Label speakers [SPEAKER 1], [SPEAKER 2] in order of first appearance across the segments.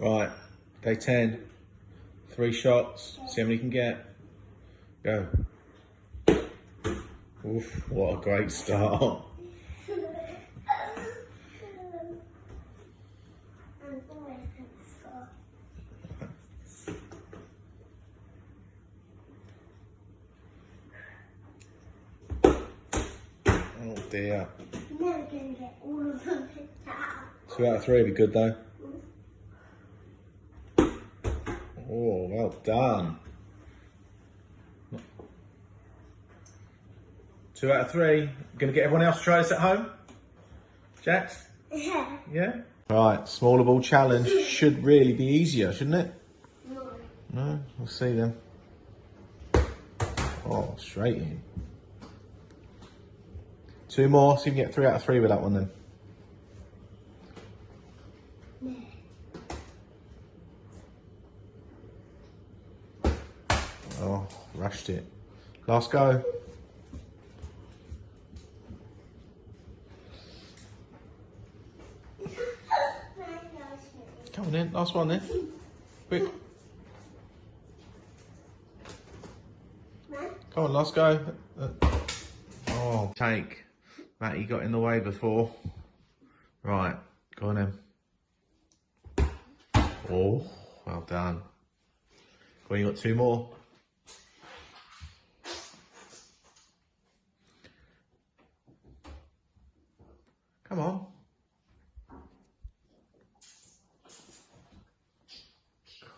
[SPEAKER 1] Right, day 10. 3 shots. See how many you can get. Go. Oof, what a great start. Oh dear.
[SPEAKER 2] I'm never going to get all of them out.
[SPEAKER 1] 2 out of 3 would be good though. Oh, well done. 2 out of 3. Gonna get everyone else to try this at home? Jax?
[SPEAKER 2] Yeah.
[SPEAKER 1] Yeah? Right, smaller ball challenge should really be easier, shouldn't it?
[SPEAKER 2] No.
[SPEAKER 1] No? We'll see then. Oh, straight in. 2 more, so you can get 3 out of 3 with that one then.
[SPEAKER 2] No.
[SPEAKER 1] Oh, rushed it. Last go. Come on in, last one then. Quick. Come on, last go. Oh, take. Matty got in the way before. Right, go on then. Oh, well done. Well, you got 2 more. Come on.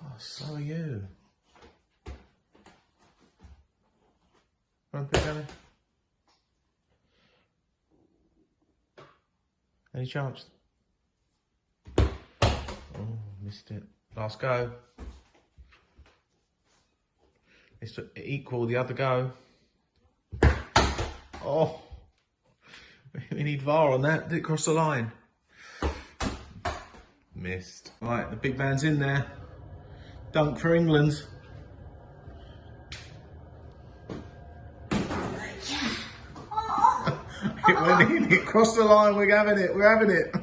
[SPEAKER 1] God, so are you. Run, pick Ellie. Any chance? Oh, missed it. Last go. It's to equal the other go. Oh. We need VAR on that. Did it cross the line? Missed. Right, the big man's in there. Dunk for England.
[SPEAKER 2] Oh.
[SPEAKER 1] It went in, it crossed the line, we're having it, we're having it.